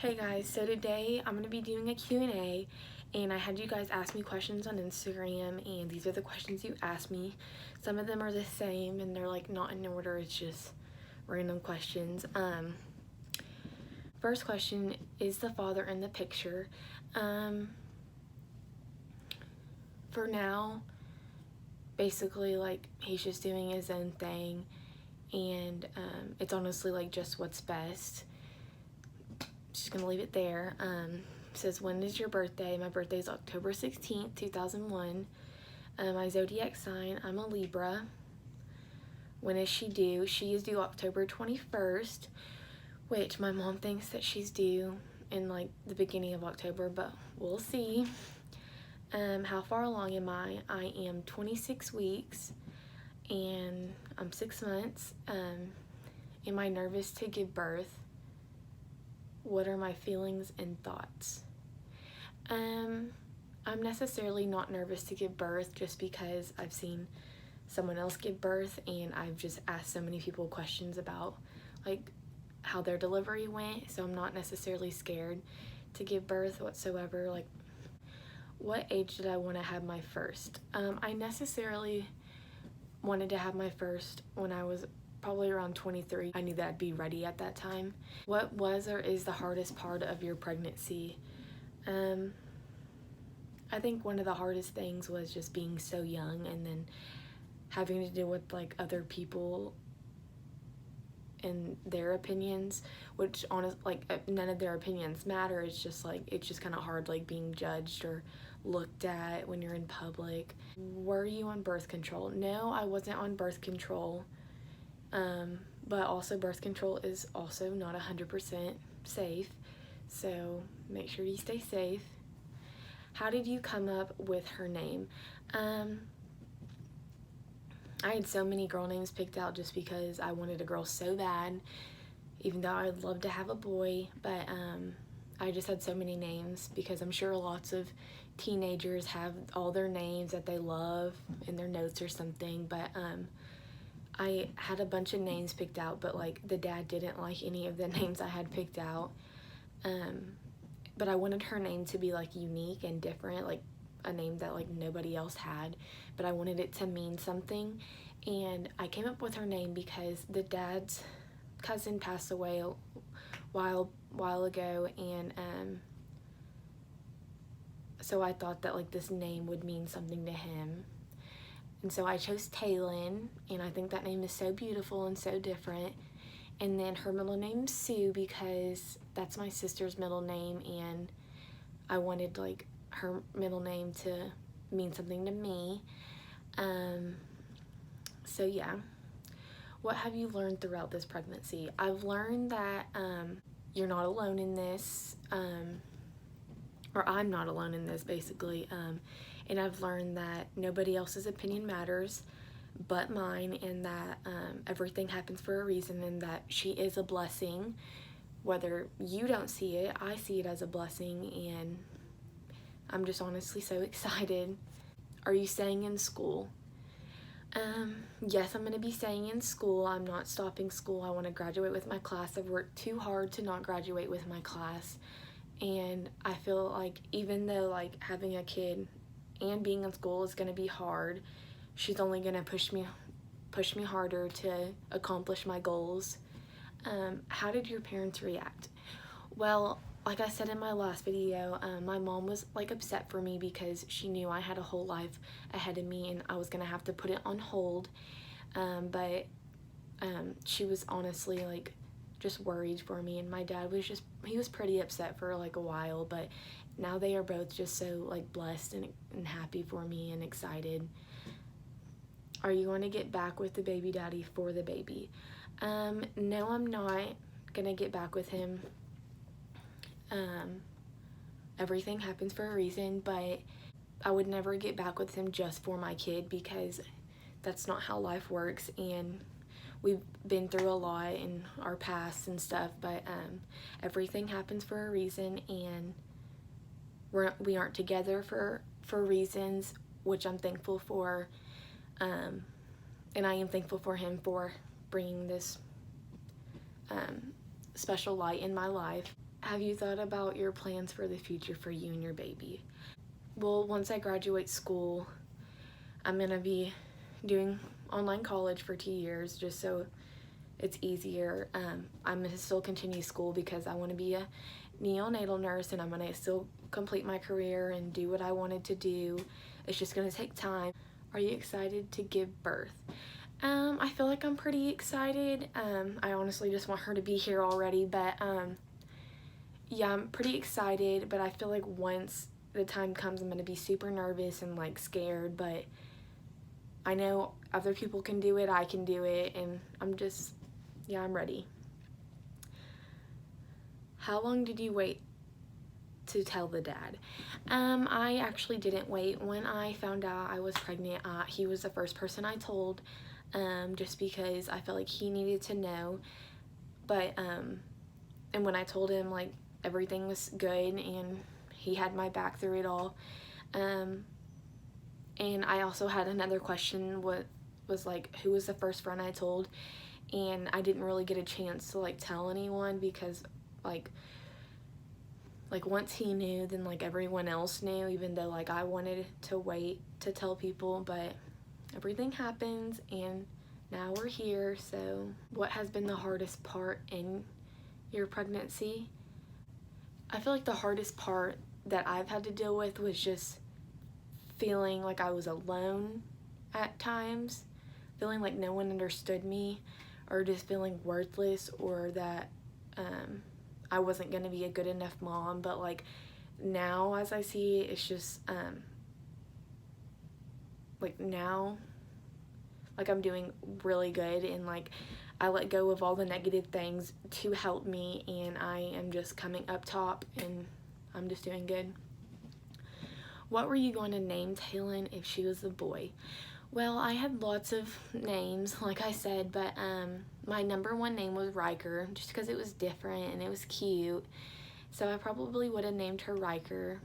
Hey guys, so today I'm going to be doing a Q&A, and I had you guys ask me questions on Instagram, and these are the questions you asked me. Some of them are the same and they're like not in order, it's just random questions. First question, is the father in the picture? For now, basically like he's just doing his own thing, and it's honestly like just what's best. Just gonna leave it there. Says, when is your birthday? My birthday is October 16th, 2001. My zodiac sign, I'm a Libra. When is she due? She is due October 21st, which my mom thinks that she's due in like the beginning of October, but we'll see. How far along am I? I am 26 weeks and I'm 6 months. Am I nervous to give birth? What are my feelings and thoughts? I'm necessarily not nervous to give birth just because I've seen someone else give birth, and I've just asked so many people questions about like how their delivery went, so I'm not necessarily scared to give birth whatsoever. Like, what age did I want to have my first? I necessarily wanted to have my first when I was probably around 23. I knew that I'd be ready at that time. What was or is the hardest part of your pregnancy? I think one of the hardest things was just being so young and then having to deal with like other people and their opinions, which none of their opinions matter. It's just kind of hard like being judged or looked at when you're in public. Were you on birth control? No, I wasn't on birth control. But also birth control is also not 100% safe, so make sure you stay safe. How did you come up with her name? I had so many girl names picked out just because I wanted a girl so bad, even though I'd love to have a boy, but I just had so many names because I'm sure lots of teenagers have all their names that they love in their notes or something, but I had a bunch of names picked out, but like the dad didn't like any of the names I had picked out. But I wanted her name to be like unique and different, like a name that like nobody else had, but I wanted it to mean something. And I came up with her name because the dad's cousin passed away a while ago, and so I thought that like this name would mean something to him. And so I chose Taylin, and I think that name is so beautiful and so different. And then her middle name's Sue because that's my sister's middle name, and I wanted like her middle name to mean something to me. So yeah. What have you learned throughout this pregnancy? I've learned that you're not alone in this, or I'm not alone in this basically. And I've learned that nobody else's opinion matters but mine, and that everything happens for a reason, and that she is a blessing. Whether you don't see it, I see it as a blessing, and I'm just honestly so excited. Are you staying in school? Yes, I'm going to be staying in school. I'm not stopping school. I want to graduate with my class. I've worked too hard to not graduate with my class, and I feel like even though like having a kid and being in school is going to be hard, she's only going to push me harder to accomplish my goals. How did your parents react? Well, like I said in my last video, my mom was like upset for me because she knew I had a whole life ahead of me and I was going to have to put it on hold. But she was honestly like just worried for me, and my dad was he was pretty upset for like a while, but now they are both just so like blessed and happy for me and excited. Are you going to get back with the baby daddy for the baby? No, I'm not gonna get back with him. Everything happens for a reason, but I would never get back with him just for my kid because that's not how life works, and we've been through a lot in our past and stuff, but everything happens for a reason, and we aren't together for reasons, which I'm thankful for, and I am thankful for him for bringing this special light in my life. Have you thought about your plans for the future for you and your baby? Well, once I graduate school, I'm gonna be doing online college for 2 years just so it's easier. I'm gonna still continue school because I want to be a neonatal nurse, and I'm gonna still complete my career and do what I wanted to do. It's just gonna take time. Are you excited to give birth? I feel like I'm pretty excited. I honestly just want her to be here already, but yeah, I'm pretty excited, but I feel like once the time comes, I'm gonna be super nervous and like scared, but I know other people can do it, I can do it, and I'm ready. How long did you wait to tell the dad? I actually didn't wait. When I found out I was pregnant, he was the first person I told, just because I felt like he needed to know. But and when I told him, like, everything was good and he had my back through it all. And I also had another question, what was like, who was the first friend I told? And I didn't really get a chance to like tell anyone because like once he knew, then like everyone else knew, even though like I wanted to wait to tell people, but everything happens and now we're here. So what has been the hardest part in your pregnancy? I feel like the hardest part that I've had to deal with was just feeling like I was alone at times, feeling like no one understood me, or just feeling worthless, or that I wasn't going to be a good enough mom. But like now as I see it, it's just like now like I'm doing really good, and like I let go of all the negative things to help me, and I am just coming up top and I'm just doing good. What were you going to name Taylin if she was a boy? Well, I had lots of names, like I said, but my number one name was Riker, just because it was different and it was cute. So I probably would have named her Riker.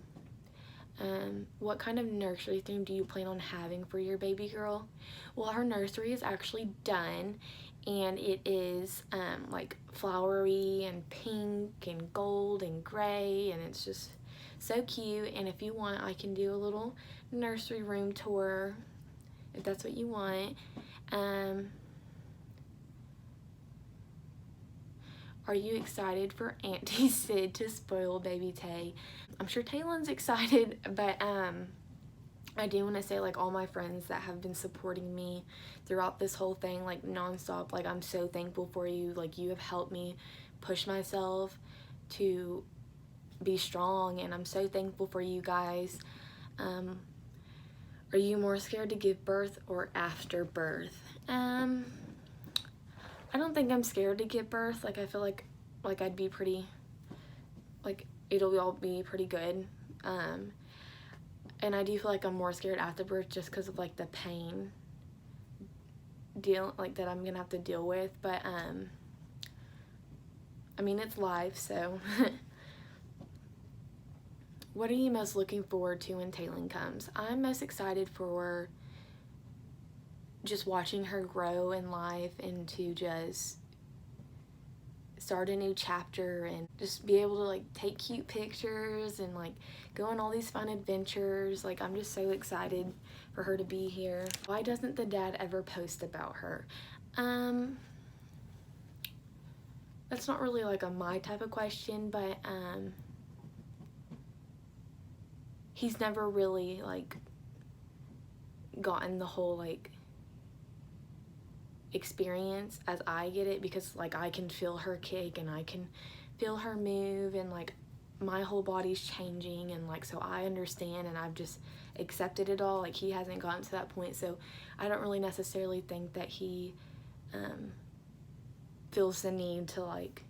What kind of nursery theme do you plan on having for your baby girl? Well, her nursery is actually done, and it is like flowery and pink and gold and gray, and it's just so cute. And if you want, I can do a little nursery room tour if that's what you want. Are you excited for Auntie Sid to spoil baby Tay? I'm sure Taylin's excited, but I do want to say, like, all my friends that have been supporting me throughout this whole thing, like, nonstop, like, I'm so thankful for you. Like, you have helped me push myself to be strong, and I'm so thankful for you guys. Are you more scared to give birth or after birth? I don't think I'm scared to give birth. Like, I feel like I'd be pretty, like, it'll all be pretty good. And I do feel like I'm more scared after birth just because of like the pain that I'm gonna have to deal with. But I mean, it's life, so. What are you most looking forward to when Taylin comes? I'm most excited for just watching her grow in life and to just start a new chapter and just be able to like take cute pictures and like go on all these fun adventures. Like, I'm just so excited for her to be here. Why doesn't the dad ever post about her? That's not really like a my type of question, but he's never really like gotten the whole like experience as I get it, because like I can feel her kick and I can feel her move, and like my whole body's changing, and like so I understand and I've just accepted it all. Like, he hasn't gotten to that point, so I don't really necessarily think that he feels the need to like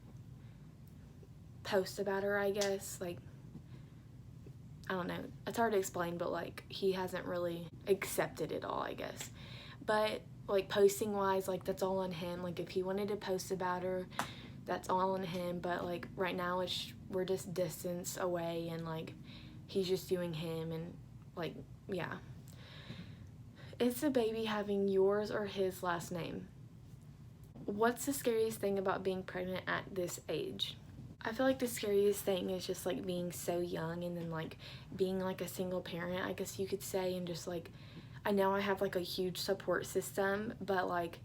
post about her, I guess. Like, I don't know, it's hard to explain, but like he hasn't really accepted it all, I guess. But like posting wise, like that's all on him. Like, if he wanted to post about her, that's all on him. But like right now we're just distance away, and like he's just doing him, and like, yeah. Is the baby having yours or his last name? What's the scariest thing about being pregnant at this age? I feel like the scariest thing is just like being so young and then like being like a single parent, I guess you could say, and just like I know I have like a huge support system, but like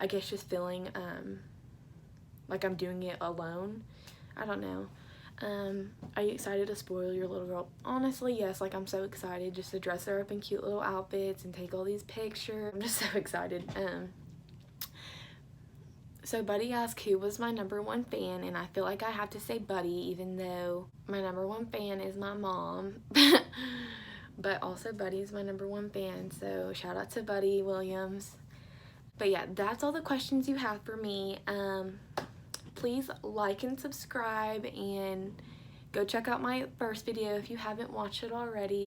I guess just feeling like I'm doing it alone. I don't know. Are you excited to spoil your little girl? Honestly, yes, like I'm so excited just to dress her up in cute little outfits and take all these pictures. I'm just so excited. So Buddy asked who was my number one fan, and I feel like I have to say Buddy, even though my number one fan is my mom. But also Buddy is my number one fan, so shout out to Buddy Williams. But yeah, that's all the questions you have for me. Please like and subscribe, and go check out my first video if you haven't watched it already.